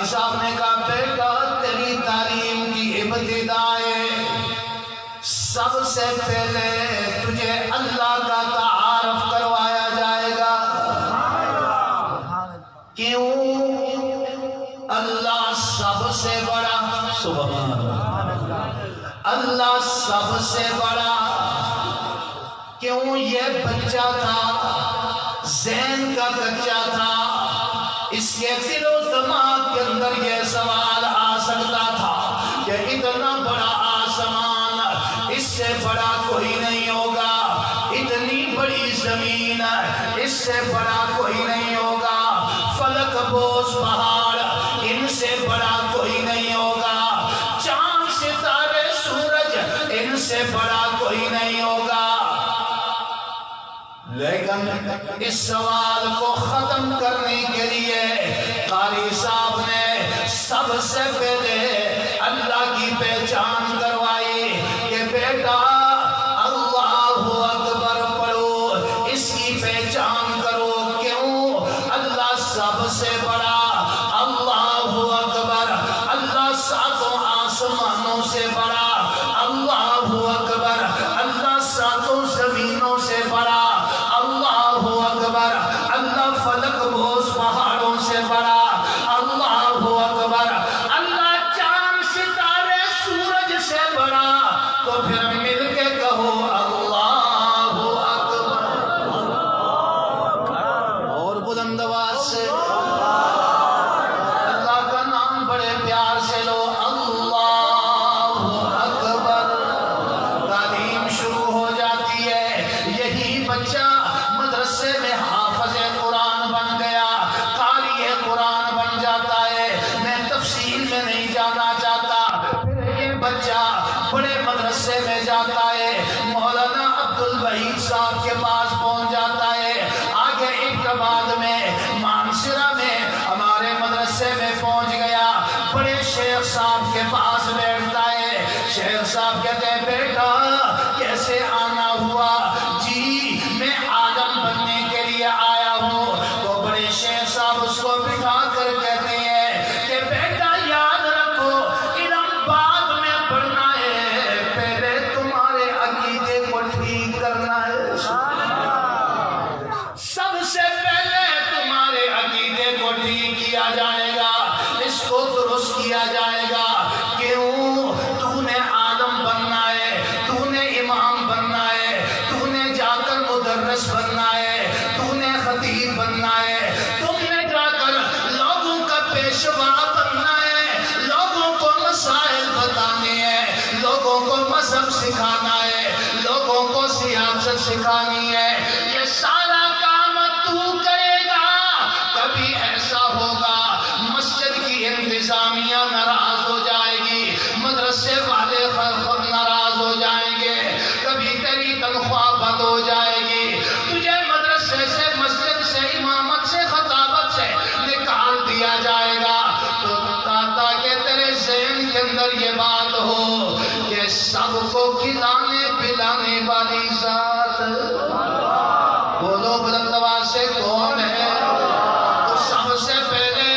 قاری صاحب نے کہا بیٹا تیری تعلیم کی ابتدائے سب سے پہلے تجھے اللہ کا تعارف کروایا جائے گا۔ کیوں؟ اللہ سب سے بڑا، سبحان اللہ، اللہ سب سے بڑا۔ کیوں؟ یہ بچہ تھا، ذہن کا کچا تھا، اس کے دل و دماغ کے اندر یہ سوال آ سکتا تھا کہ اتنا بڑا آسمان، اس سے بڑا کوئی نہیں ہوگا، اتنی بڑی زمین، اس سے بڑا کوئی نہیں ہوگا، فلک بوس پہاڑ، ان سے بڑا کوئی نہیں ہوگا، چاند ستارے سورج، ان سے بڑا کوئی نہیں ہوگا۔ لیکن اس سوال کو ختم کرنے کے لیے قاری صاحب نے سب سے پہلے اللہ کی پہچان کروائی کہ بیٹا اللہ اکبر پڑھو، اس کی پہچان کرو۔ کیوں؟ اللہ سب سے بڑا، اللہ اکبر، اللہ ساتوں آسمانوں سے بڑا، اللہ اکبر، اللہ ساتوں زمینوں سے بڑا، اللہ اکبر، اللہ فلک بوس پہاڑوں سے بڑا، اللہ اکبر، اللہ چاند ستارے سورج سے بڑا۔ تو پھر مل کے کہو اللہ اکبر، اور بلند آواز سے اللہ کا نام بڑے پیار سے لو، اللہ اکبر۔ تعلیم شروع ہو جاتی ہے، یہی بچہ مدرسے میں حافظ قرآن بن گیا، قاری قرآن بن جاتا ہے۔ میں تفصیل میں نہیں جانا چاہتا۔ پھر یہ بچہ بڑے مدرسے میں جاتا ہے، مولانا عبدالوحید صاحب کے پاس پہنچ جاتا ہے، آگے اقتباد میں مانسرہ میں ہمارے مدرسے میں پہنچ گیا، بڑے شیخ صاحب کے پاس بیٹھتا ہے۔ شیخ صاحب کہتے ہیں بیٹا کیسے آنا ہوا؟ جی میں عالم بننے کے لیے آیا ہوں۔ تو بڑے شیخ صاحب اس کو بٹھا کر کہتے ہیں کہ بیٹا یاد رکھو علم بعد میں پڑھنا ہے، پہلے تمہارے عقیدے کو ٹھیک کرنا ہے۔ سب سے پہلے تمہارے عقیدے کو ٹھیک کیا جائے گا، اس کو درست کیا جائے گا۔ کیوں؟ تو نے عالم بننا ہے، تو نے امام بننا ہے، تو نے جا کر مدرس بننا ہے، تو نے خطیب بننا ہے، تم نے جا کر لوگوں کا پیشوا بننا ہے، لوگوں کو مسائل بتانے ہیں، لوگوں کو مذہب سکھانا ہے، لوگوں کو سیاست سکھانی ہے۔ یہ سارا کام تو کرے گا۔ کبھی ایسا ہوگا مسجد کی انتظامیہ ناراض ہو جائے گی، مدرسے والے ناراض ہو جائیں گے، کبھی تیری تنخواہ بند ہو جائے گی، تجھے مدرسے سے، مسجد سے، امامت سے، خطابت سے نکال دیا جائے گا۔ تو تاکہ تیرے ذہن کے اندر یہ بات ہو کہ سب کو کھلانے پلانے والی ذات، بولو بلند آواز سے کون ہے؟ تو سب سے پہلے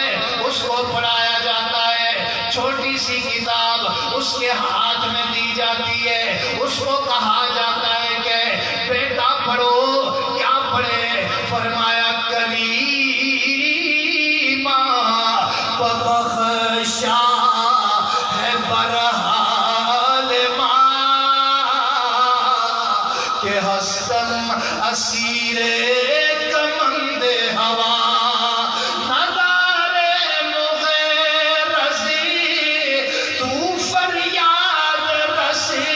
اس کو پڑھایا جاتا ہے، چھوٹی سی کتاب اس کے ہاتھ میں دی جاتی ہے، اس کو کہا جاتا ہے کہ بیٹا پڑھو۔ کیا پڑھے؟ فرمایا کریمہ بخشا ہے برحال ماں کہ ہستم اسیر کمند ہوا ندارے مغیر رسی، تو فریاد رسی،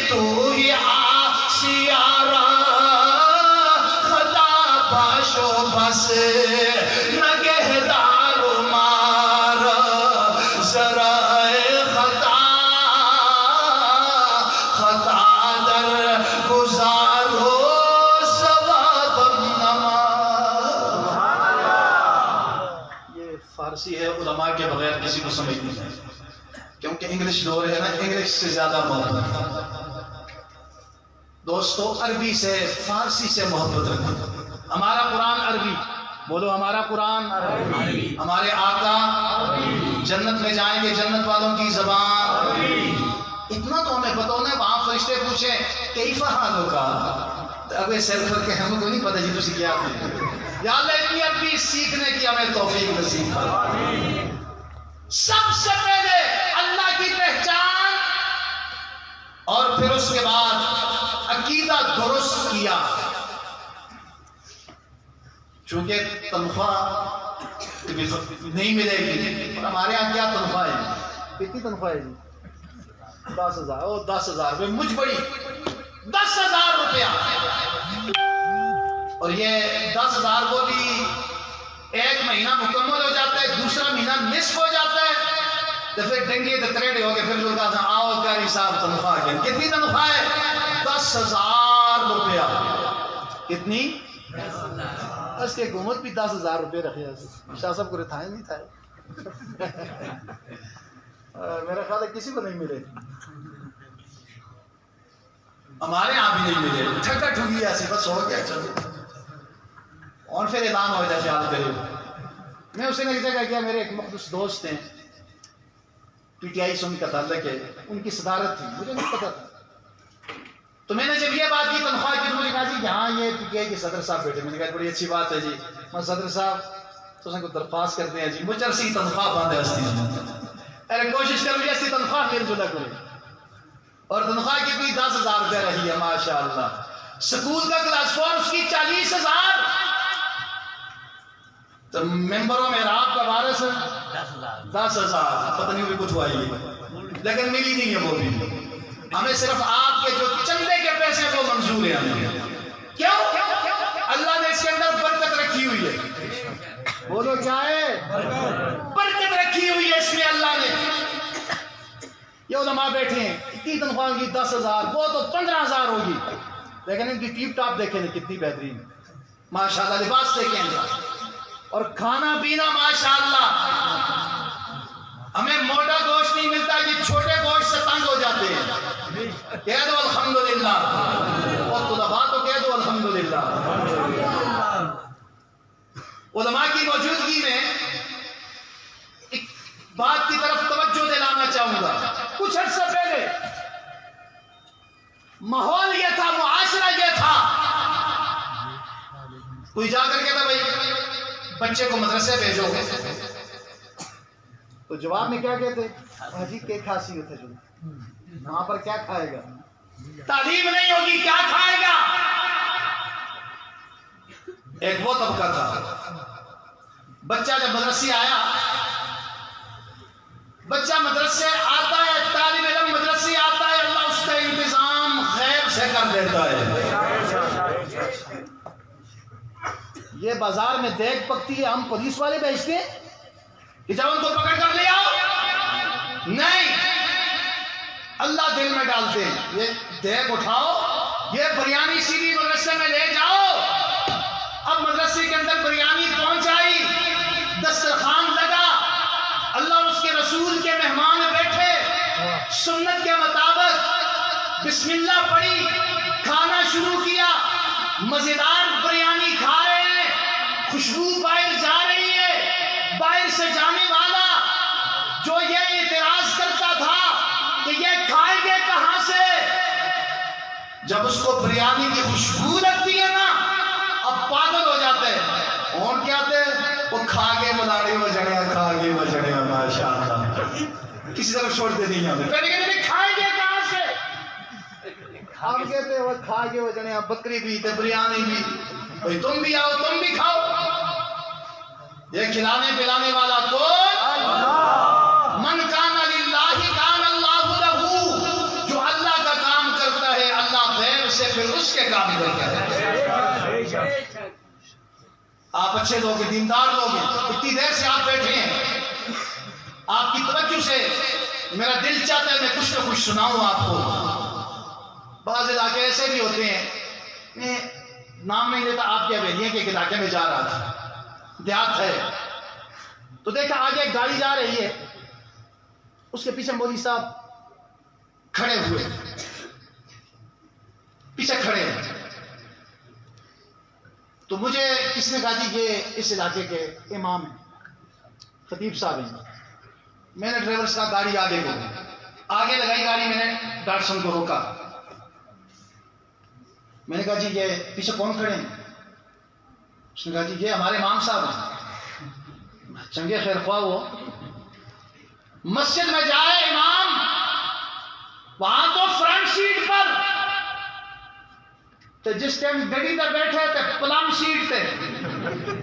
تو ہی آسیارہ خدا باشو بس نگہدار مار ذرائع خطا خطا در گزارو ثواب نما۔ یہ فارسی ہے، علماء کے بغیر کسی کو سمجھ نہیں ہے، کیونکہ انگلش دور ہے نا، انگلش سے زیادہ محبت۔ دوستو عربی سے، فارسی سے محبت رکھیں۔ ہمارا قرآن عربی، بولو ہمارا قرآن عربی، ہمارے آقا جنت میں جائیں گے جنت والوں کی زبان. اتنا تو ہمیں پتہ ہونا ہے. وہاں فرشتے پوچھیں کیف حالک, ابے سر کھل کے ہمیں کو نہیں پتہ جی تسی کیا آپ. یا اللہ اتنی عربی سیکھنے کی ہمیں توفیق نصیب فرما. سب سے پہلے اللہ کی پہچان اور پھر اس کے بعد عقیدہ درست کیا. چونکہ تنخواہ نہیں ملے گی. اور ہمارے یہاں کیا تنخواہ ہے؟ کتنی تنخواہ ہے جی؟ 10,000. او 10,000 روپے مجھ بڑی 10,000 روپیہ. اور یہ 10,000 کو بھی ایک مہینہ مکمل ہو جاتا ہے, دوسرا مہینہ نصف ہو جاتا ہے, تو پھر ڈنگے تکریڈے ہو کے پھر جو کہا تھا آؤ کاری صاحب تنخواہ کے. کتنی تنخواہ ہے؟ 10,000 روپیہ. کتنی؟ اس کی حکومت بھی 10,000 روپے رکھے. شاہ صاحب کو رتھائیں نہیں تھا. میرا خیال ہے کسی کو نہیں ملے. ہمارے یہاں بھی نہیں ملے. ٹھگا ٹھگی ایسی بس ہو گیا چلو. اور پھر اعلان ہو جائے خیال کرے. میں اسے نے ایک جگہ کیا, میرے ایک مخلص دوست ہیں پی ٹی آئی سے ان کا تعلق ہے, ان کی صدارت تھی, مجھے نہیں پتا تھا. تو میں نے جب یہ بات کی تنخواہ کی, مجھے کہا جی یہاں یہ پی ٹی آئی کے صدر صاحب بیٹھے. میں نے کہا بڑی اچھی بات ہے جی. میں صدر صاحب تو کو درخواست کرتے ہیں جی مجھے اسی تنخواہ باندھے ہستی. ارے کوشش کر مجھے اسی تنخواہ مل جلا کرے. اور تنخواہ کتنی 10,000 روپے رہی ہے ماشاء اللہ. سکول کا کلاس 4 اس کی 40,000. تو ممبروں میں رات کا وارث 10,000. پتہ نہیں بھی کچھ ہوا ہی لیکن ملی نہیں ہے وہ بھی. ہمیں صرف آپ کے جو چندے کے پیسے وہ منظور ہیں ہمیں. کیوں؟ اللہ نے اس کے اندر برکت رکھی ہوئی ہے. بولو کیا ہے؟ برکت رکھی ہوئی ہے اس میں اللہ نے. یہ علماء بیٹھے ہیں, اتنی تنخواہ ہوگی 10,000, وہ تو 15,000 ہوگی, لیکن ان کی ٹیپ ٹاپ دیکھیں کتنی بہترین ماشاءاللہ. لباس دیکھیں اور کھانا پینا ماشاءاللہ. ہمیں موٹا گوشت نہیں ملتا, یہ چھوٹے گوشت سے تنگ ہو جاتے ہیں. کہہ دو الحمدللہ. اور طلباء تو کہہ دو الحمدللہ. علماء کی موجودگی میں ایک بات کی طرف توجہ دلانا چاہوں گا. کچھ عرصہ پہلے ماحول یہ تھا, معاشرہ یہ تھا, کوئی جا کر کہتا بھائی بچے کو مدرسے بھیجو, تو جواب میں کیا کہتے حاجی کیا خاصیت ہے جو وہاں پر کیا کھائے گا؟ تعلیم نہیں ہوگی کیا کھائے گا؟ ایک وہ طبقہ تھا. بچہ جب مدرسے آیا, بچہ مدرسے آتا ہے, طالب علم مدرسے آتا ہے, اللہ اس کا انتظام غیب سے کر دیتا ہے. یہ بازار میں دیگ پکتی ہے, ہم پولیس والے بھیجتے ہیں کہ جب ان کو پکڑ کر لے آؤ. نہیں, اللہ دل میں ڈالتے ہیں یہ دیگ اٹھاؤ, یہ بریانی سیدھی مدرسے میں لے جاؤ. اب مدرسے کے اندر بریانی پہنچائی, دسترخوان لگا, اللہ اور اس کے رسول کے مہمان بیٹھے, سنت کے مطابق بسم اللہ پڑھی, کھانا شروع کیا. مزیدار بریانی کھا رہے ہیں, خوشبو باہر جا رہی ہے. باہر سے جانے والا جو یہ اعتراض کرتا تھا کہ یہ کھائیں گے کہاں سے, جب اس کو بریانی کی خوشبو لگتی ہے نا اب پاگل ہو جاتے ہیں. اور کیا تھے وہ کھا کے ملاڑی وجڑیا, کھا کے وجڑیا ماشاءاللہ. کسی طرف چھوڑتے نہیں ہمیں. پہلے کہتے کھائیں گے کہاں سے, ہم کہتے وہ کھا کے وجڑیا. بکری بھی تے بریانی بھی, بھئی تم بھی آؤ تم بھی کھاؤ. یہ کھلانے پلانے والا کون؟ اللہ. من کان للہ کان اللہ لہ. جو اللہ کا کام کرتا ہے اللہ غیر سے پھر اس کے کام کرتا ہے. آپ اچھے لوگ ہیں, دیندار لوگ ہیں, اتنی دیر سے آپ بیٹھے ہیں, آپ کی توجہ سے میرا دل چاہتا ہے میں کچھ نہ کچھ سناؤں آپ کو. بعض علاقے ایسے بھی ہوتے ہیں, میں نام نہیں لیتا, آپ کے حویلیے کے علاقے میں جا رہا تھا, دیہات ہے, تو دیکھا آگے ایک گاڑی جا رہی ہے, اس کے پیچھے مولوی صاحب کھڑے ہوئے, پیچھے کھڑے ہیں. تو مجھے کسی نے کہا جی یہ اس علاقے کے امام ہیں, خطیب صاحب ہیں. میں نے ڈرائیور سے کہا گاڑی آگے کو، آگے لگائی گاڑی، میں نے ڈاکٹر کو روکا، میں نے کہا جی یہ پیچھے کون کھڑے ہیں؟ اس نے کہا جی یہ ہمارے امام صاحب ہیں۔ چنگے خیر خواہ وہ مسجد میں جائے امام، وہاں تو فرنٹ سیٹ پر تو جس ٹائم گڑی پر بیٹھے تھے پلم سیٹ تھے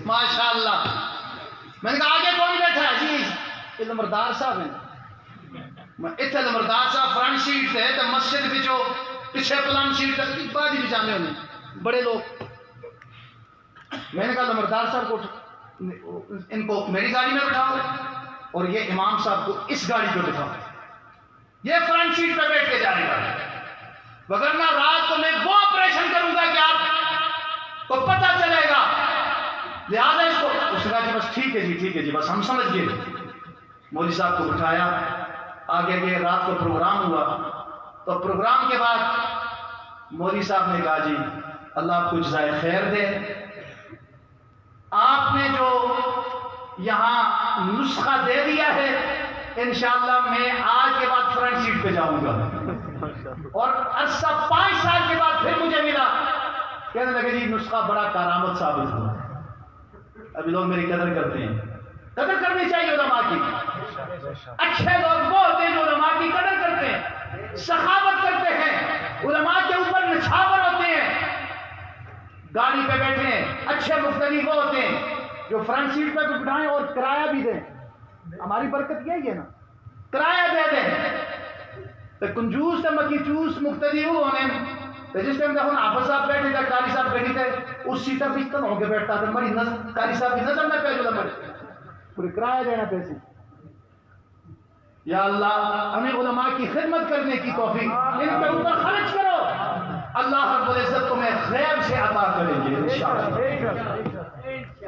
ماشاءاللہ۔ میں نے کہا آگے کون بیٹھا ہے؟ جی یہ لمردار صاحب ہیں۔ اتنے لمردار صاحب فرنٹ سیٹ تھے تو مسجد بچو پیچھے پلم سیٹ تک بعد ہی بچانے ہونے بڑے لوگ۔ میں نے کہا لمردار صاحب کو ان کو میری گاڑی میں بٹھاؤ اور یہ امام صاحب کو اس گاڑی پہ بٹھاؤ، یہ فرنٹ سیٹ پہ بیٹھ کے جائے گا، وگرنہ رات کو میں وہ آپریشن کروں گا کہ آپ کو پتہ چلے گا، لہٰذا اس کو۔ اس نے کہا جی بس ٹھیک ہے جی، ٹھیک ہے جی، بس ہم سمجھ گئے۔ مولوی صاحب کو بٹھایا، آگے گئے، رات کو پروگرام ہوا، تو پروگرام کے بعد مولوی صاحب نے کہا جی اللہ آپ کو جزائے خیر دے، آپ نے جو یہاں نسخہ دے دیا ہے انشاءاللہ میں آج کے بعد فرنٹ سیٹ پہ جاؤں گا۔ اور عرصہ 5 سال کے بعد پھر مجھے ملا، کہنے لگے جی نسخہ بڑا کارآمد ثابت ہوا۔ ابھی لوگ میری قدر کرتے ہیں، قدر کرنی چاہیے علماء کی۔ اچھے لوگ وہ ہوتے ہیں جو علماء کی قدر کرتے ہیں، سخاوت کرتے ہیں، علماء کے اوپر نچھاور ہوتے ہیں، گاڑی پہ بیٹھے ہیں۔ اچھے مقتدی وہ ہوتے ہیں جو فرنٹ سیٹ پہ بٹھائیں اور کرایہ بھی دیں۔ ہماری برکت یہی ہے نا، کرایہ دے دیں۔ تو کنجوس تو مکی چوس مقتدی وہ ہونے تو جس ٹائم دیکھو حافظ صاحب بیٹھے تھے، قاری صاحب بیٹھی تھے، اس سیٹر پہ اتنا ہو کے بیٹھتا تھا، ہماری قاری صاحب کی نظر میں پہلے نمبر پورے کرایہ دینا پیسے۔ یا اللہ ہمیں علماء کی خدمت کرنے کی توفیق، ان کے اوپر خرچ کرو، اللہ رب العزت تمہیں غیب سے عطا کریں گے انشاءاللہ۔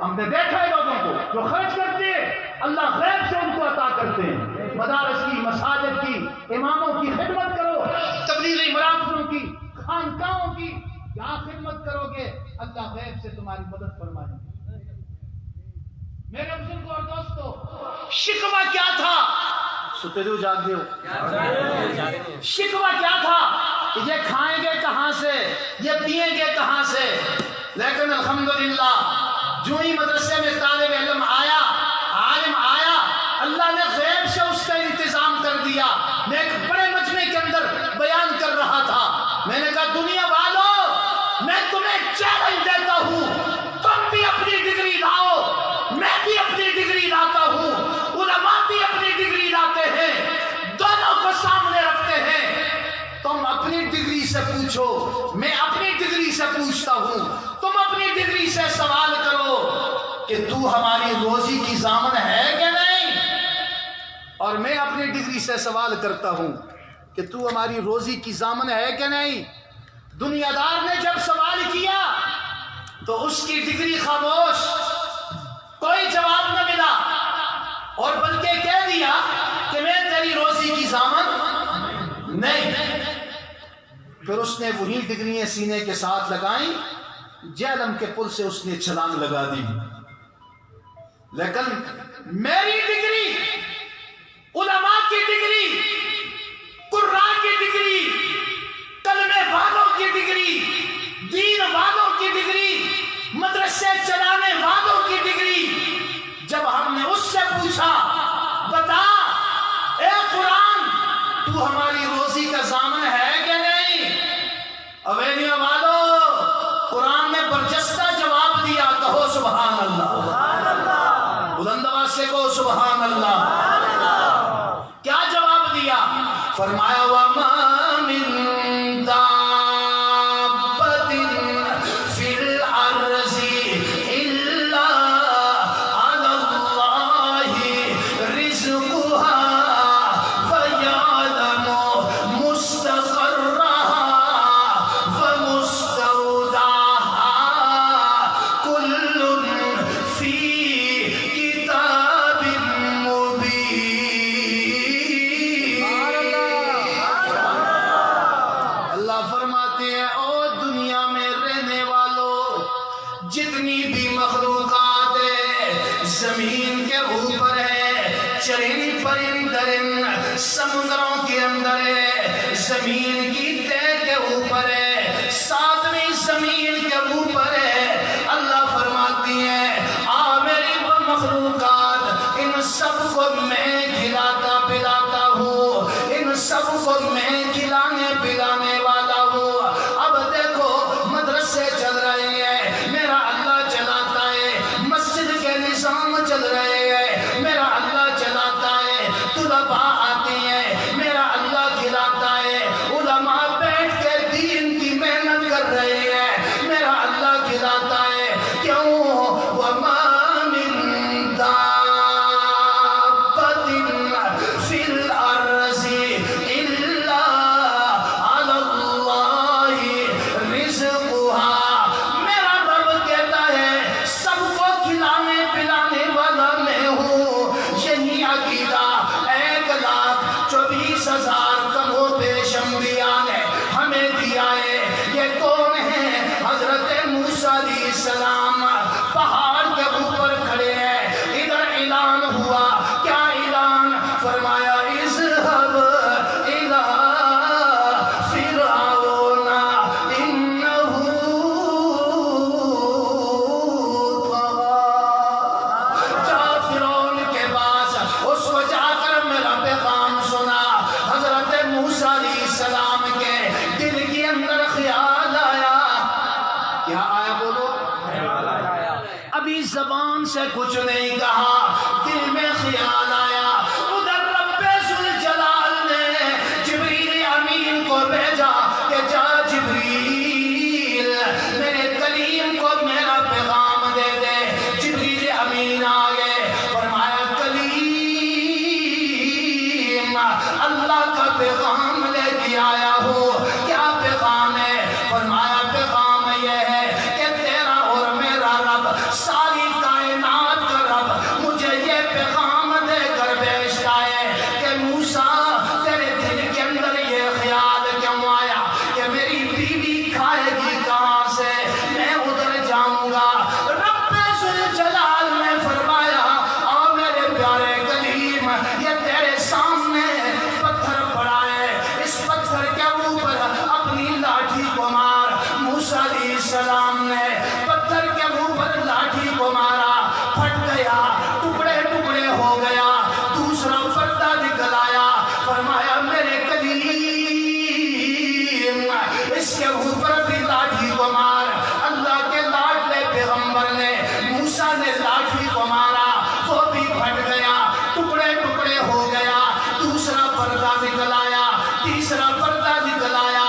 ہم نے دیکھا ہے لوگوں کو جو خرچ کرتے ہیں اللہ غیب سے ان کو عطا کرتے ہیں۔ مدارس کی، مساجد کی، اماموں کی خدمت کرو، تبلیغی مراکزوں کی، خانقاہوں کی، کیا خدمت کرو گے اللہ غیب سے تمہاری مدد فرمائیں گے۔ میرے بزرگوں اور دوستو، شکوہ کیا تھا؟ ستے دو جاگ دیو، شکوہ کیا تھا کہ یہ کھائیں گے کہاں سے، یہ پیئیں گے کہاں سے؟ لیکن الحمدللہ جو ہی مدرسے میں طالب علم آیا، عالم آیا، اللہ نے غیب سے اس کا انتظام کر دیا۔ میں ایک بڑے مجمع کے اندر بیان کر رہا تھا، میں نے کہا دنیا والوں میں تمہیں چیلنج دیتا ہوں، تم بھی اپنی ڈگری لاؤ، میں بھی اپنی ڈگری لاتا ہوں، علماء بھی اپنی ڈگری لاتے ہیں، دونوں کو سامنے رکھتے ہیں۔ تم اپنی ڈگری سے پوچھو، میں اپنی ڈگری سے پوچھتا ہوں، تم اپنی ڈگری سے سوال کرو کہ تو ہماری روزی کی ضامن ہے کہ نہیں، اور میں اپنی ڈگری سے سوال کرتا ہوں کہ تو ہماری روزی کی ضامن ہے کہ نہیں۔ دنیا دار نے جب سوال کیا تو اس کی ڈگری خاموش، کوئی جواب نہ ملا، اور بلکہ کہہ دیا کہ میں تیری روزی کی ضامن نہیں۔ پھر اس نے وہی ڈگریاں سینے کے ساتھ لگائیں، جہلم کے پل سے اس نے چھلانگ لگا دی۔ لیکن میری ڈگری، علماء کی ڈگری، قراء کی ڈگری، کلمے والوں کی ڈگری، دین والوں کی ڈگری، مدرسے چلانے والوں کی ڈگری، جب ہم نے اس سے پوچھا بتا اے قرآن تو ہماری روزی کا ضامن ہے کہ نہیں، اویلیوں والوں قرآن نے برجستہ جواب دیا، کہو سبحان اللہ، بلند آواز سے کہو سبحان اللہ۔ کیا جواب دیا؟ فرمایا وَمَا مِن دَابَّةٍ فِي الْأَرْضِ إِلَّا عَلَى اللَّهِ رِزْقُهَا وَيَعْلَمُ مُسْتَقَرَّهَا وَمُسْتَوْدَعَهَا كُلٌّ فِي كِتَابٍ مُبِينٍ۔ اللہ چرند پرند سمندروں کے اندر ہے، زمین کی تہ کے اوپر ہے، ساتویں زمین کے اوپر ہے۔ اللہ فرماتی ہے آ میری مخلوقات، ان سب کو میں کھلاتا پلاتا ہوں، ان سب کو میں کھلانے پلانے والا ہوں۔ اب دیکھو مدرسے چل رہے ہیں، میرا اللہ چلاتا ہے، مسجد کے نظام چل رہے ہیں، میرا اللہ چلاتا ہے، طلباء آتے ہیں، میرا اللہ کھلاتا ہے، علماء بیٹھ کے دین کی محنت کر رہے ہیں، میرا اللہ کھلاتا ہے۔ کیوں؟ وَمَا مِن دَابَّةٍ فِي الْأَرْضِ إِلَّا عَلَى اللَّهِ رِزْقُهَا۔ میرا رب کہتا ہے سب کو کھلانے پلانے والا میں ہوں۔ یہی عقیدہ 1,24,000 کم و بیش انبیاء نے ہمیں دیا ہے۔ یہ کون ہے؟ حضرت موسیٰ علیہ السلام پہاڑ کے اوپر کھڑے ہیں، ادھر اعلان ہوا، کیا اعلان؟ فرمایا اذهب إلى فرعون إنه طغى۔ جا فرعون کے پاس، اس کو جا کر میرا پیغام سنا۔ حضرت موسیٰ علیہ السلام کے دل کے اندر خیال آیا، کیا آیا بولو؟ ابھی زبان سے کچھ نہیں کہا، دل میں خیال آیا۔ ادھر رب ذوالجلال نے جبریل امین کو بھیجا کہ جا جبریل میرے کلیم کو میرا پیغام دے دے۔ جبریل امین آگئے، فرمایا کلیم اللہ کا پیغام لے کے آیا ہوں۔ کیا پیغام ہے؟ فرمایا پیغام یہ ہے کہ تیرا اور میرا رب، ساری کائنات کا رب مجھے یہ پیغام دے کر بھیجتا ہے کہ موسیٰ تیرے دل کے اندر یہ خیال کیوں آیا کہ میری بیوی کھائے گی کہاں سے، میں ادھر جاؤں گا۔ رب ذوالجلال نے فرمایا آ میرے پیارے کلیم، یہ تیرے سامنے پتھر پڑا ہے، اس پتھر کے اوپر اپنی لاٹھی کو مار۔ موسیٰ علیہ السلام نے پتھر کے اوپر لاٹھی کو مارا، پھٹ گیا، ٹکڑے ٹکڑے ہو گیا، دوسرا پردہ نکل آیا۔ فرمایا میرے کلیم اس کے اوپر بھی لاٹھی کو مار۔ اللہ کے لاڈلے پیغمبر نے، موسیٰ نے لاٹھی کو مارا، وہ بھی پھٹ گیا، ٹکڑے ٹکڑے ہو گیا، دوسرا پردہ نکل آیا، تیسرا پردہ نکل آیا۔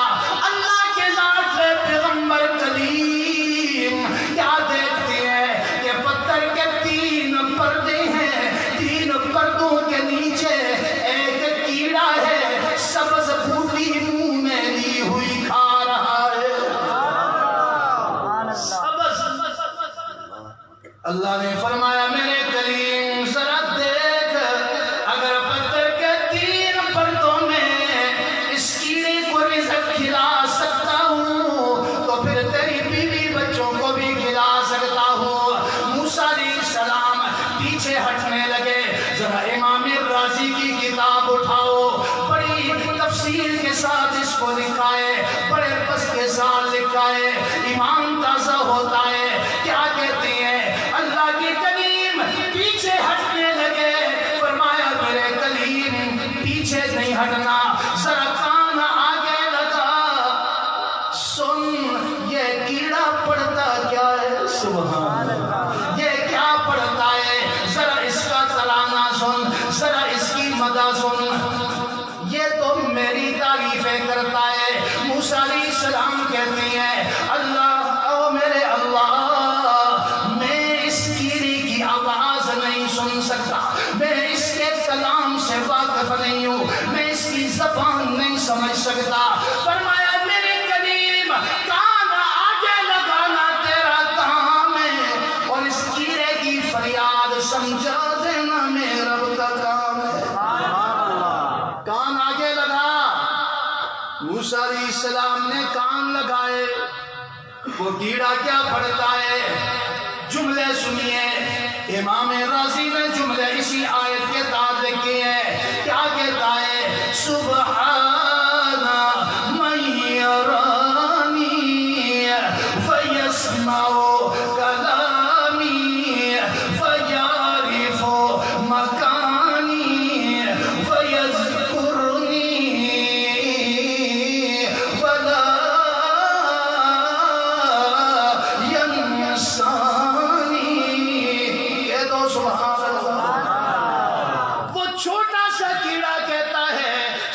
اللہ کے لاڈلے پیغمبر کلیم کیا دیکھتے ہیں کہ پتھر کے 3 پردے ہیں، 3 پردوں کے نیچے ایک کیڑا ہے، سبز بھوٹی منہ میں لی ہوئی کھا رہا ہے۔ اللہ نے فرمایا میرے کلیم ذرا دیکھ، اگر پتھر کے 3 پردوں میں اس کیڑے کو رزق کھلا سکتا ہوں تو پھر تیری بیوی بچوں کو بھی کھلا سکتا ہوں۔ موسیٰ علیہ السلام پیچھے ہٹنے لگے۔ ذرا امام رازی کی کتاب اٹھاؤ، بڑی تفصیل کے ساتھ اس کو لکھا ہے، بڑے بس کے ساتھ لکھا ہے، ایمان تازہ ہوتا ہے۔ کیا کہتے ہیں؟ اللہ کے کلیم پیچھے ہٹنے لگے، فرمایا میرے کلیم پیچھے نہیں ہٹنا، ذرا کان آگے لگا، سن یہ کیڑا پڑتا کیا ہے؟ سبحان اللہ، یہ کیا پڑتا ہے؟ ذرا اس کا ترانہ سن، ذرا اس کی مدح سن، یہ تو میری تعریفیں کرتا ہے۔ موسیٰ علیہ السلام کہتے ہیں اللہ او میرے اللہ، میں اس کیڑے کی آواز نہیں سن سکتا، میں اس کے کلام سے واقف نہیں ہوں، میں اس کی زبان نہیں سمجھ سکتا۔ فرمایا میرے کلیم کان آگے لگانا تیرا کام ہے، اور اس کیڑے کی فریاد سمجھا دینا میرے رب کا کام ہے۔ کان آگے لگا، موسیٰ علیہ السلام نے کان لگائے، وہ کیڑا کیا پڑتا ہے؟ جملے سنیے، امام رازی نے جملے اسی آیت کے تحت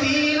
3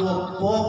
2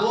2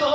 2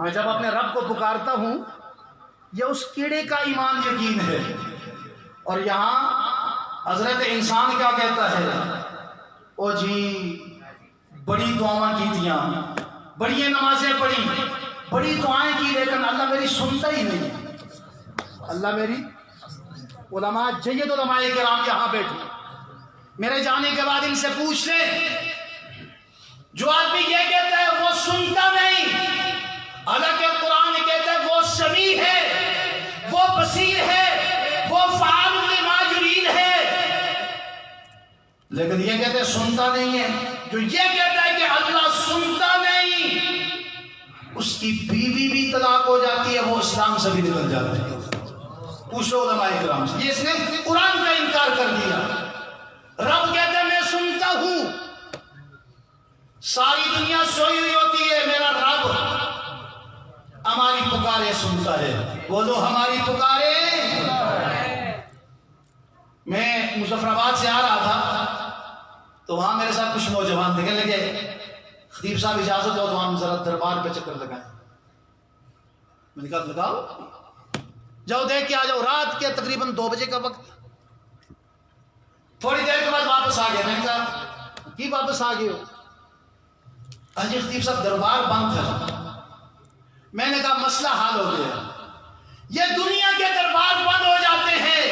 میں جب اپنے رب کو پکارتا ہوں یہ اس کیڑے کا ایمان یقین ہے. اور یہاں حضرت انسان کیا کہتا ہے؟ او جی بڑی دعائیں کی تھیاں، بڑی نمازیں پڑھی، بڑی دعائیں کی، لیکن اللہ میری سنتا ہی نہیں. اللہ میری علماء جید علماء کرام یہاں بیٹھے، میرے جانے کے بعد ان سے پوچھ لیں، جو آدمی یہ کہتا ہے وہ سنتا نہیں، حالانکہ قرآن کہتا ہے وہ سمیع ہے، وہ بصیر ہے، وہ فعال لما یرید ہے، لیکن یہ کہتے ہیں سنتا نہیں ہے. جو یہ کہتا ہے کہ اللہ سنتا نہیں، اس کی بیوی بھی طلاق ہو جاتی ہے، وہ اسلام سے بھی نکل جاتے ہیں. پوچھو علماء کرام سے، یہ اس نے قرآن کا انکار کر دیا. رب کہتا ہے میں سنتا ہوں، ساری دنیا سوئی ہوئی ہوتی ہے، میرا رب ہماری پکارے سنتا ہے. بولو ہماری پکارے. میں مظفر آباد سے آ رہا تھا تو وہاں میرے ساتھ کچھ نوجوان دیکھنے لگے، خطیب صاحب اجازت ہو تو ہم ذرا دربار پہ چکر لگائیں. میں نے کہا لگاؤ، جاؤ دیکھ کے آ جاؤ. رات کے تقریباً 2 بجے کا وقت. تھوڑی دیر کے بعد واپس آ گئے. میں نے کہا کی واپس آ گئے ہو؟ حاجی خطیب صاحب دربار بند تھا. میں نے کہا مسئلہ حل ہو گیا. یہ دنیا کے دربار بند ہو جاتے ہیں،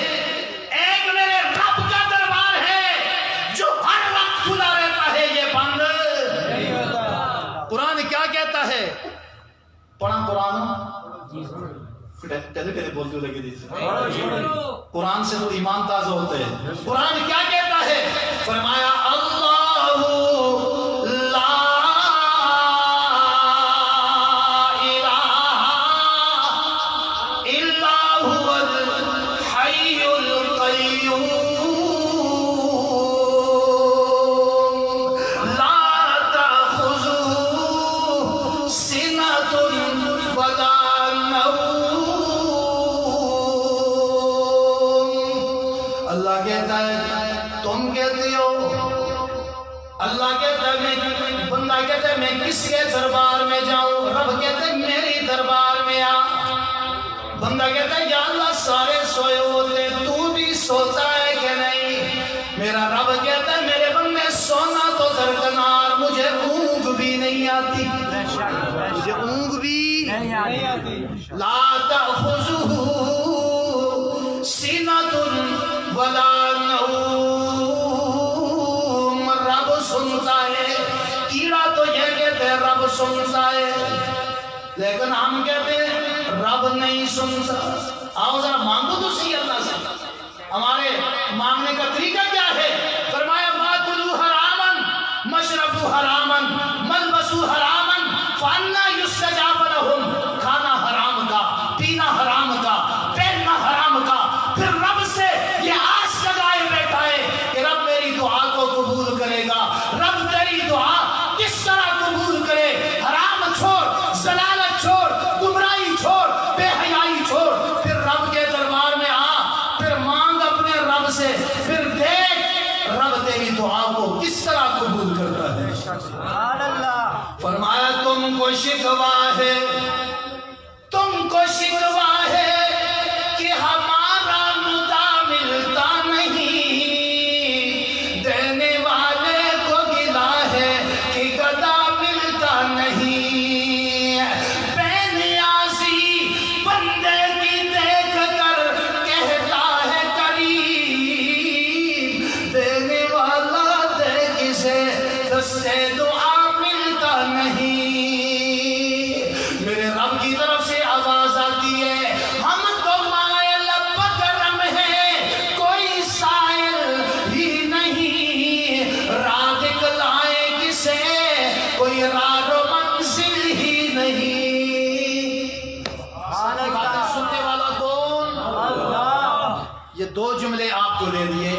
ایک میرے رب کا دربار ہے جو ہر وقت کھلا رہتا ہے، یہ بند نہیں ہوتا. قرآن کیا کہتا ہے؟ پڑھا قرآن بولتے لگے دیجیے. قرآن سے تو ایمان تازہ ہوتے ہیں. قرآن کیا کہتا ہے؟ فرمایا اللہ لا الہ الا هو الحی القیوم لا تأخذه سنۃ ولا اللہ کہتا ہے تم کہتے ہو، اللہ کہتا ہے بندہ کہتا ہے میں کس کے دربار میں جاؤں؟ رب کہتا ہے میری دربار میں آ. بندہ کہتا ہے یا اللہ سارے سوئے ہوتے تو بھی سوتا ہے کہ نہیں؟ میرا رب کہتا ہے میرے بندے سونا تو درکنار، مجھے اونگ بھی نہیں آتی، مجھے اونگ بھی نہیں آتی. لا تأخذه سنۃ ولا نوم. رب سنتا ہے. کیڑا تو یہ کہتے ہیں رب سنتا ہے، لیکن ہم کہتے ہیں رب نہیں سنتا. آؤ ذرا مانگو تو صحیح اللہ سے. ہمارے مانگنے کا طریقہ کیا ہے؟ فرمایا ماکلوا حراما مشربوا حراما ملبسوا حراما فانا یستجاب لهم. کھانا حرام کا، پینا حرام کا، پہننا حرام کا، پھر رب سے یہ آس لگائے بیٹھا ہے کہ رب میری دعا کو قبول کرے گا. رب تیری دعا کس طرح قبول کرے؟ حرام چھوڑ، ضلالت چھوڑ، گمراہی چھوڑ، بے حیائی چھوڑ، پھر رب کے دربار میں آ، پھر مانگ اپنے رب سے، پھر دیکھ رب تیری دعا کو کس طرح قبول کرتا ہے. سبحان اللہ. فرمایا تم کو شکوہ ہے، تم کو شکوہ ہے کہ ہمارا مدعا ملتا نہیں، دینے والے کو گلا ہے کہ گدا ملتا نہیں. بے نیازی بندے کی دیکھ کر کہتا ہے قریب، دینے والا دے کسے دستے دعا ملتا نہیں. میرے رب کی طرف سے آواز آتی ہے ہم تو مائل بکرم ہیں، کوئی سائل ہی نہیں، راہ دکھلائے کسے کوئی راہ و منزل ہی نہیں. باتیں سننے والا کون؟ اللہ. یہ 2 جملے آپ کو دے دیے،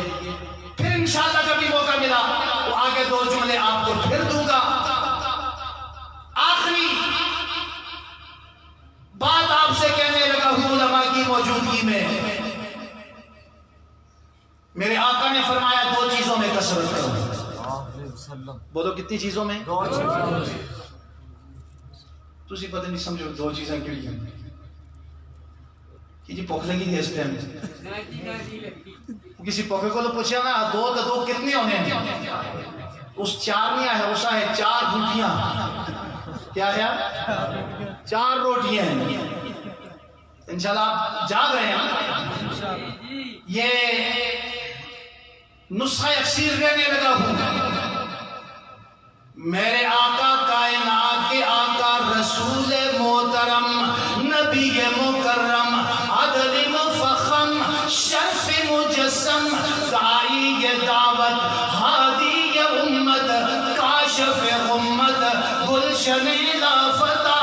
پھر انشاءاللہ کبھی موقع ملا تو آگے 2 جملے آپ کو پھر دوں گا. آخری بات آپ سے کہنے لگا ہوں علماء کی موجودگی میں. میرے آقا نے فرمایا 2 چیزوں میں کثرت کرو. بولو کتنی چیزوں میں؟ 2 چیزوں. تسی پتہ نہیں سمجھو دو چیزیں کیڑی ہیں کہ جی بھوک لگی تھی اس ٹائم کسی پوکے کو پوچھا نا دو تو دو کتنے ہونے ہیں اس چار نہیں آیا اس آئے چار روٹیاں کیا ہے 4 روٹیاں ہیں انشاءاللہ آپ جاگ رہے ہیں یہ نسخہ اکثیر رہنے لگا ہوں میرے آقا کائنات کے آقا رسول محترم نبی مکرم عدل مفخم شرف مجسم داعی دعوت ہادی امت کاشف غمت گلشن لافتہ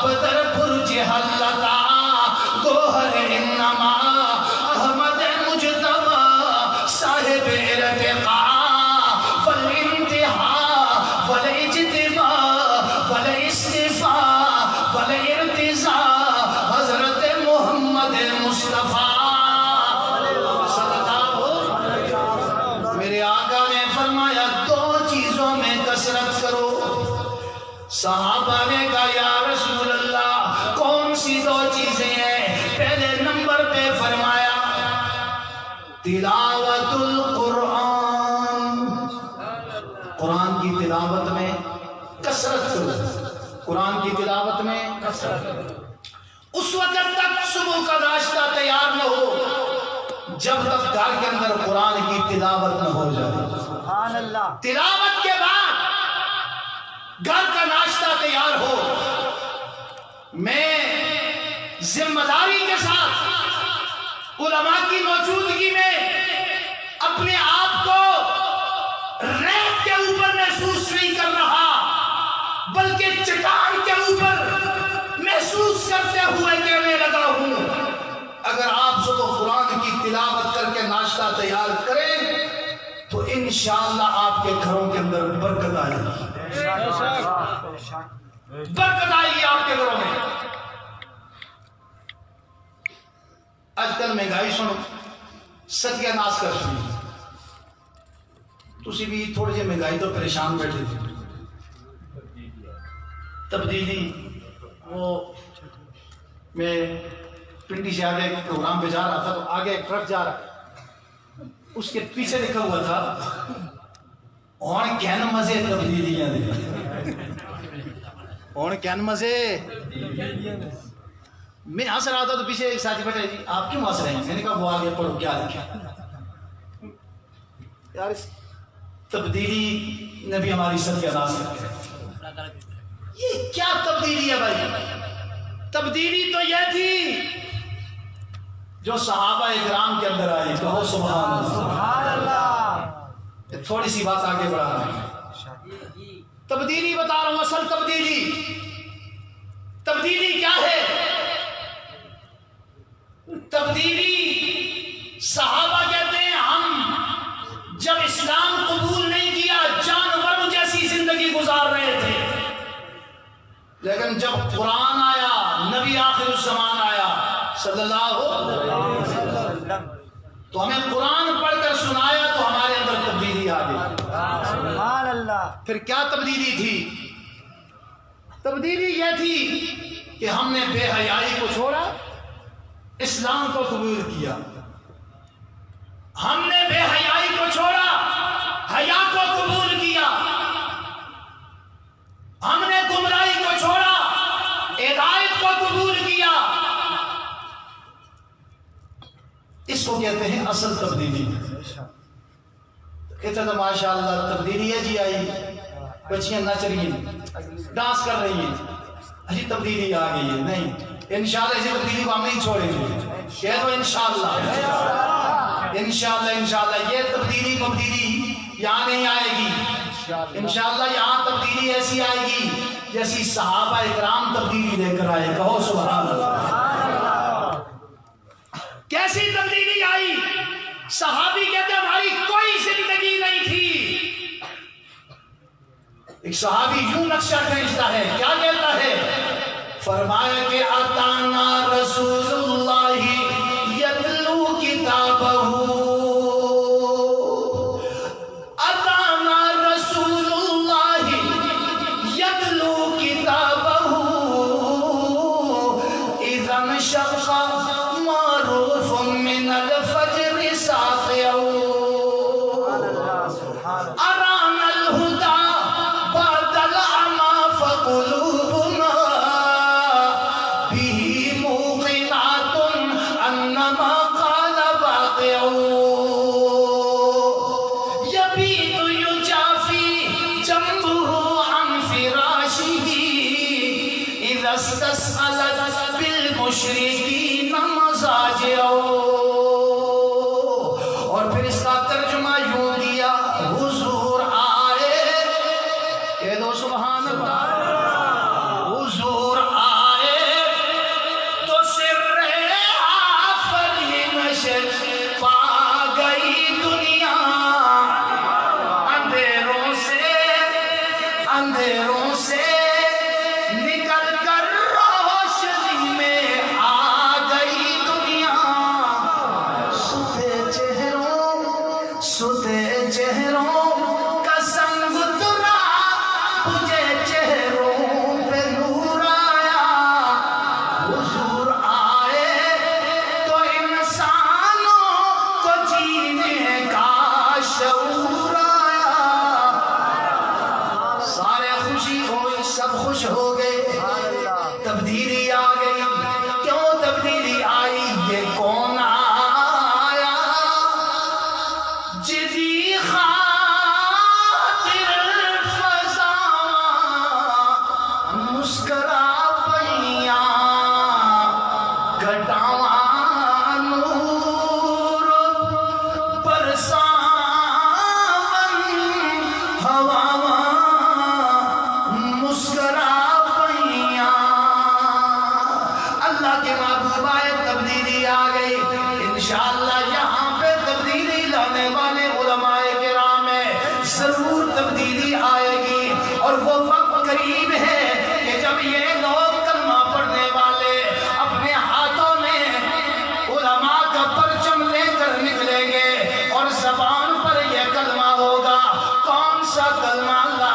بدر برج حلتا گوہر انما احمد مجتبی صاحب ارتقاء والانتہا والاجتباء والاصطفاء والارتضاء حضرت محمد مصطفیٰ صلی اللہ علیہ وسلم میرے آقا نے فرمایا 2 چیزوں میں کثرت کرو صحابہ نے کہا یا رسول اللہ کون سی 2 چیزیں ہیں پہلے نمبر پہ فرمایا تلاوت القرآن قرآن کی تلاوت میں کثرت کرو قرآن کی تلاوت میں کثرت کرو اس وقت تک صبح کا ناشتہ تیار نہ ہو جب تک گھر کے اندر قرآن کی تلاوت نہ ہو جائے سبحان اللہ تلاوت کے بعد گھر کا ناشتہ تیار ہو میں ذمہ داری کے ساتھ علماء کی موجودگی میں اپنے آپ کو ریت کے اوپر محسوس نہیں کر رہا بلکہ چٹان کے اوپر محسوس کرتے ہوئے کہنے لگا ہوں اگر آپ صبح قرآن کی تلاوت کر کے ناشتہ تیار کریں تو انشاءاللہ آپ کے گھروں کے اندر برکت آئے گی برکت آئے گی آپ کے گھروں میں آج کل مہنگائی سنو ستیہ ناس کر سنو تسی بھی تھوڑے جے مہنگائی تو پریشان بیٹھے تھے تبدیلی وہ میں پنڈی سے آگے ایک پروگرام پہ جا رہا تھا تو آگے ایک ٹرک جا رہا اس کے پیچھے لکھا ہوا تھا اور کہن مزے تبدیلیاں دے اور کہن مزے میں ہنس رہا تھا تو پیچھے ایک ساتھی بیٹھے جی آپ کیوں ہنس رہے ہیں میں نے کہا وہ آگے پڑھو کیا لکھا یار اس تبدیلی نے بھی ہماری سب کے ادا سے یہ کیا تبدیلی ہے بھائی تبدیلی تو یہ تھی جو صحابہ اکرام کے اندر آئی کہو سبحان اللہ تھوڑی سی بات آگے بڑھا رہا ہے تبدیلی بتا رہا ہوں اصل تبدیلی کیا ہے تبدیلی صحابہ کہتے ہیں ہم جب اسلام قبول نہیں کیا جانوروں جیسی زندگی گزار رہے تھے لیکن جب قرآن آیا نبی آخر الزمان آیا صلی اللہ علیہ وسلم تو ہمیں قرآن پڑھ کر سنایا تو ہمارے اندر تبدیلی آ گئی سبحان اللہ پھر کیا تبدیلی تھی تبدیلی یہ تھی کہ ہم نے بے حیائی کو چھوڑا اسلام کو قبول کیا ہم نے بے حیائی کو چھوڑا حیا کو قبول کیا ہم نے گمراہی کو چھوڑا ہدایت کو قبول کیا اس کو کہتے ہیں اصل تبدیلی کہتے ہیں ماشاء اللہ تبدیلی ہے جی آئی بچیاں نچ رہی ہیں ڈانس کر رہی ہیں اجی تبدیلی آ گئی ہے نہیں انشاءاللہ اسی تبدیلی کو ہم نہیں چھوڑیں گے کہہ دو انشاءاللہ انشاءاللہ یہ تبدیلی یہاں نہیں آئے گی انشاءاللہ یہاں تبدیلی ایسی آئے گی جیسی صحابہ اکرام تبدیلی لے کر آئے کہو سبحان اللہ کیسی تبدیلی آئی صحابی کہتے ہماری کوئی زندگی نہیں تھی ایک صحابی یوں نقشہ کھینچتا ہے کیا کہتا ہے فرمایا کہ اتانا رسول اللہ یتلو کتابہ اتانا رسول اللہ یتلو کتابہ انشق معروف من الفجر ساطع أرانا الهدى بعد العمى فقلوبنا به موقنات أن ما قال واقع يبيت يجافي جنبه عن فراشه إذا استسألت بالمشركين مضاجعه. اور پھر اس کا ترجمہ یوں کیا، حضور آئے، کہہ دو سبحان اللہ، حضور آئے تو سر آفرینش پا گئی دنیا، اندھیروں سے نکل کر روشنی میں آ گئی دنیا. ستے چہروں کا سنگ اترا، تجھے چہروں پہ نور آیا. حضور آئے تو انسانوں کو جینے کا شعور آیا. سارے خوشی ہوئی، سب خوش ہو گئے، تبدیلی آ گئی. کیوں تبدیلی آئی؟ یہ کون آیا جدی خاطر فضاواں مسکرا پئیاں، گھٹاواں نور برساون ہواواں مسکرا پئیاں. اللہ کے محبوب آئے، تبدیلی آ گئی. انشاءاللہ یہاں پہ تبدیلی لانے والے علماء کرام ہیں، ضرور تبدیلی آئے گی. اور وہ وقت قریب ہے کہ جب یہ لوگ کلمہ پڑھنے والے اپنے ہاتھوں میں علماء کا پرچم لے کر نکلیں گے اور زبان پر یہ کلمہ ہوگا. کون سا کلمہ؟ لا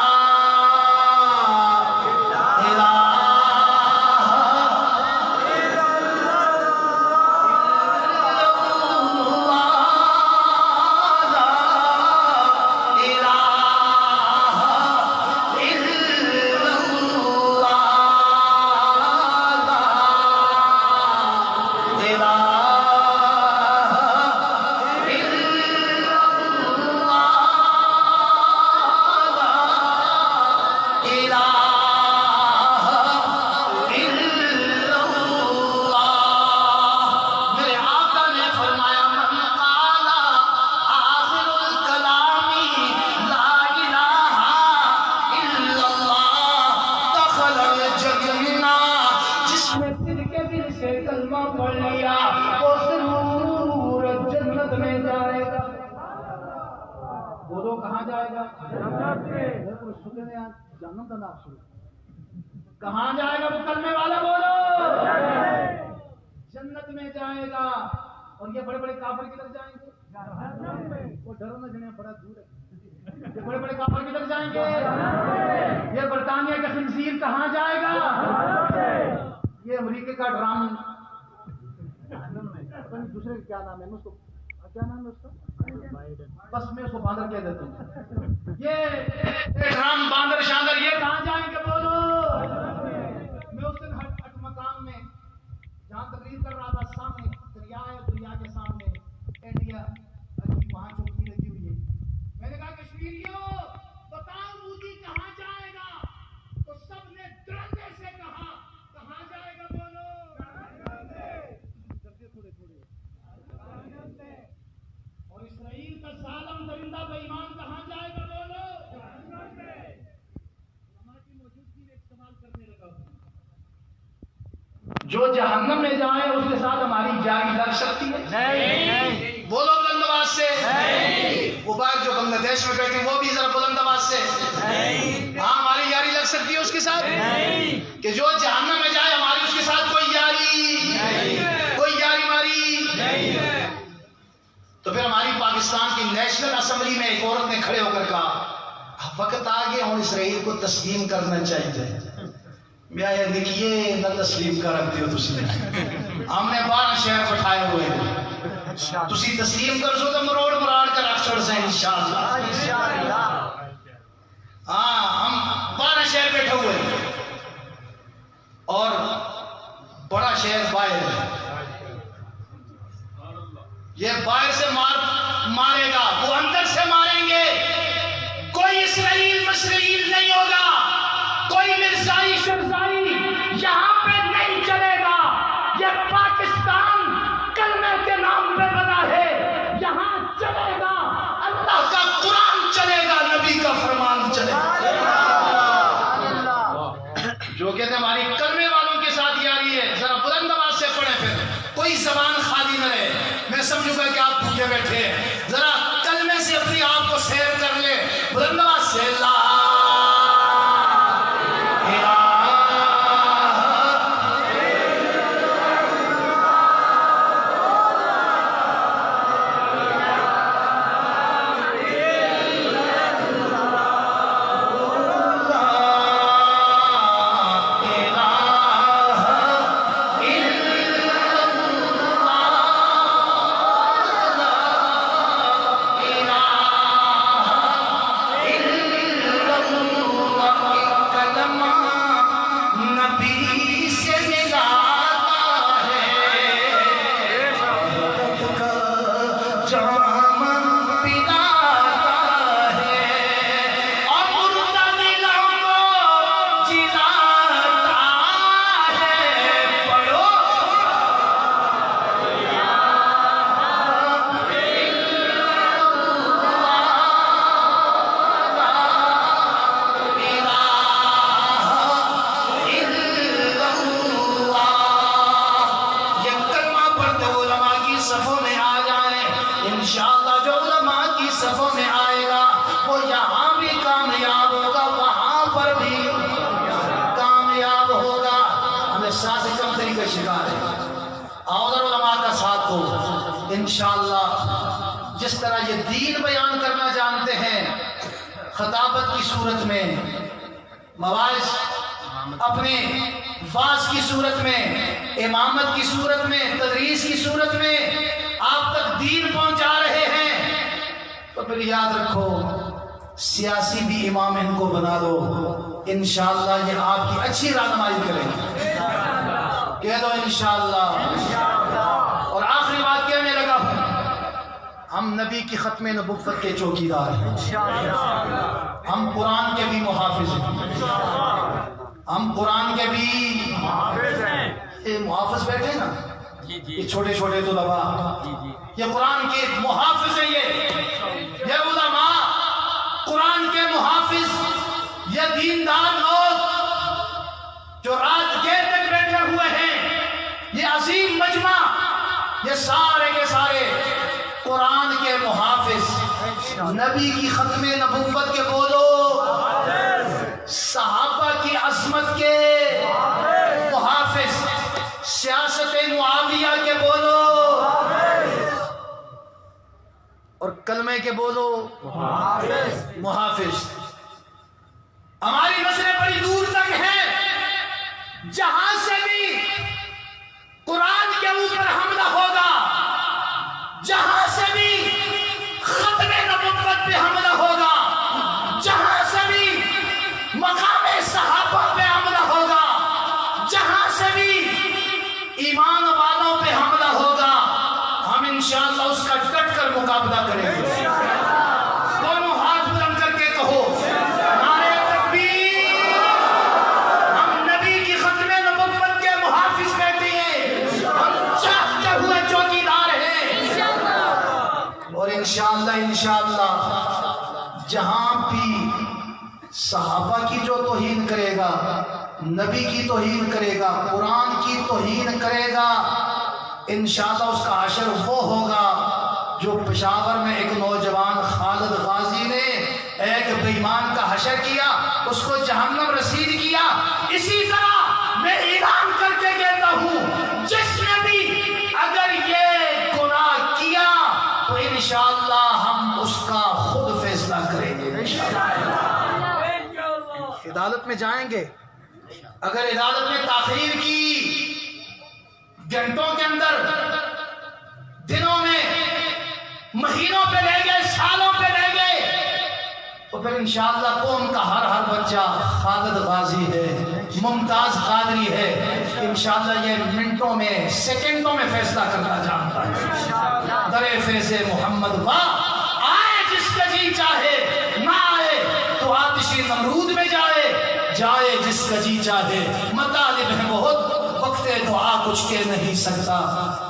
کلمہ پڑھ لیا وہ ضرور جنت میں جائے گا. بولو کہاں جائے گا؟ جنت میں. جنت کا نام شروع کہاں جائے گا؟ وہ کلمے والا بولو جنت میں جائے گا. اور یہ بڑے بڑے کافر کدھر جائیں گے؟ وہ ڈرو نہ جنہیں بڑا دور ہے. یہ بڑے بڑے کافر کدھر جائیں گے؟ یہ برطانیہ کا خنزیر کہاں جائے گا؟ یہ امریکہ کا ڈرام دوسرے کیا نام ہے اس کو، کیا نام ہے اس کا؟ بس میں اس کو باندر کہہ دیتا ہوں. یہ ڈرام باندر شاندر یہ کہاں جائیں گے؟ بولو. میں اس دن ہٹ مقام میں جہاں تقریر کر رہا تھا، سامنے دریا ہے، دریا کے سامنے انڈیا وہاں چوکی لگی ہوئی ہے. میں نے کہا کشمیریوں بتاؤ مودی کہاں جائے گا؟ تو سب نے ڈرنے سے کہا کہاں جائے گا؟ بولو. اور اسرائیل کا ظالم درندہ بے ایمان کہاں جائے گا؟ بولو. علماء کی موجودگی میں استعمال کرنے لگا. جو جہنم میں جائے اس کے ساتھ ہماری جاری لگ سکتی ہے؟ نہیں. بولو بلند آواز سے. وہ بات جو بنگلہ دیش میں بیٹھے وہ بھی ذرا بلند آواز سے. ہاں ہماری یاری لگ سکتی ہے اس کے ساتھ؟ کہ جو جہنم میں جائے ہماری اس کے ساتھ کوئی یاری کوئی یاری ماری نہیں ہے. تو پھر ہماری پاکستان کی نیشنل اسمبلی میں ایک عورت نے کھڑے ہو کر کہا وقت آ گیا ہوں اسرائیل کو تسلیم کرنا چاہیے. میں یہ لکھیے نہ تسلیم کر رکھتے ہو تسی. ہم نے 12 شہر بٹھائے ہوئے ہیں، تسی تسلیم کر سو تو مروڑ مراڑ کر رکھ چھوڑ سے انشاءاللہ۔ ہاں ہم 12 شہر بیٹھے ہوئے ہیں اور بڑا شہر باہر ہے، یہ باہر سے مارے گا، وہ اندر سے ماریں گے۔ کوئی اسرائیل مسرائیل نہیں ہوگا، کوئی مرزائی شرزائی یہاں پہ نہیں چلے گا۔ یہ پاکستان کلمے کے نام پہ بنا ہے، یہاں چلے گا اللہ کا قرآن، چلے گا نبی کا فرمان چلے گا۔ جو کہتے ہیں ہماری کلمے والوں کے ساتھ یاری ہے، ذرا بلند آواز سے پڑھیں، پھر کوئی زبان خالی نہ رہے۔ میں سمجھوں گا کہ آپ بھوکے بیٹھے ہیں، ذرا کلمے سے اپنی آپ کو سیر کر لے، بلند آواز سے لا انشاءاللہ۔ جس طرح یہ دین بیان کرنا جانتے ہیں، خطابت کی صورت میں، مواعظ اپنے واعظ کی صورت میں، امامت کی صورت میں، تدریس کی صورت میں آپ تک دین پہنچا رہے ہیں، تو پھر یاد رکھو سیاسی بھی امام ان کو بنا دو، انشاءاللہ یہ آپ کی اچھی رہنمائی کریں گے۔ کہہ دو انشاءاللہ۔ اور آخری بات کہنے لگا ہوں، ہم نبی کی ختم نبوت کے چوکیدار ہیں، ہم قرآن کے بھی محافظ ہیں، ہم قرآن کے بھی محافظ ہیں۔ یہ محافظ بیٹھے نا، یہ چھوٹے چھوٹے طلباء، یہ قرآن کے محافظ ہیں، یہ علماء قرآن کے محافظ، یہ دیندار لوگ جو رات دیر تک بیٹھے ہوئے ہیں، یہ عظیم مجمع، یہ سارے کے سارے قرآن کے محافظ، نبی کی ختم نبوت کے بولو، صحابہ کی عظمت کے محافظ، سیاست معاویہ کے بولو، اور کلمے کے بولو محافظ۔ ہماری نظریں بڑی دور تک ہیں، جہاں سے بھی قرآن کے اوپر حملہ ہوگا، جہاں سے بھی ختم نبوت پہ حملہ ہوگا، جہاں سے بھی مقام صحابہ پہ حملہ ہوگا، جہاں سے بھی ایمان والوں پہ حملہ ہوگا، ہم انشاءاللہ اس کا ڈٹ کر مقابلہ کریں گے۔ دونوں ہاتھ بلند کر کے کہو نعرہ تکبیر۔ ہم نبی کی ختم نبوت کے محافظ بیٹھے ہیں، ہم چاہتے ہوئے چوکیدار ہیں، اور انشاءاللہ جہاں بھی صحابہ کی جو توہین کرے گا، نبی کی توہین کرے گا، قرآن کی توہین کرے گا، انشاءاللہ اس کا حشر وہ ہوگا جو پشاور میں ایک نوجوان خالد غازی نے ایک بے ایمان کا حشر کیا، اس کو جہنم رسید کیا۔ اسی طرح میں اعلان کر کے کہتا ہوں، جس نے بھی اگر یہ گناہ کیا تو انشاءاللہ ہم اس کا خود فیصلہ کریں گے۔ عدالت میں جائیں گے، اگر عدالت میں تاخیر کی، گھنٹوں کے مہینوں پہ رہ گئے، سالوں پہ رہ گئے، تو پھر انشاءاللہ قوم کا ہر بچہ خالد غازی ہے، ممتاز قادری ہے، انشاءاللہ یہ منٹوں میں سیکنڈوں میں فیصلہ کرنا جانتا ہے۔ درے فیض محمد واہ، آئے جس کا جی چاہے، نہ آئے تو آتشی نمرود میں جائے، جائے جس کا جی چاہے۔ مطالب ہیں بہت، وقت دعا کچھ کہہ نہیں سکتا،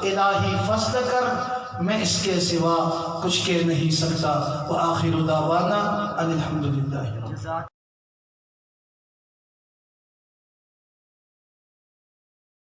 الہی فضل کر میں اس کے سوا کچھ کہہ نہیں سکتا۔ وآخر دعوانا ان الحمدللہ۔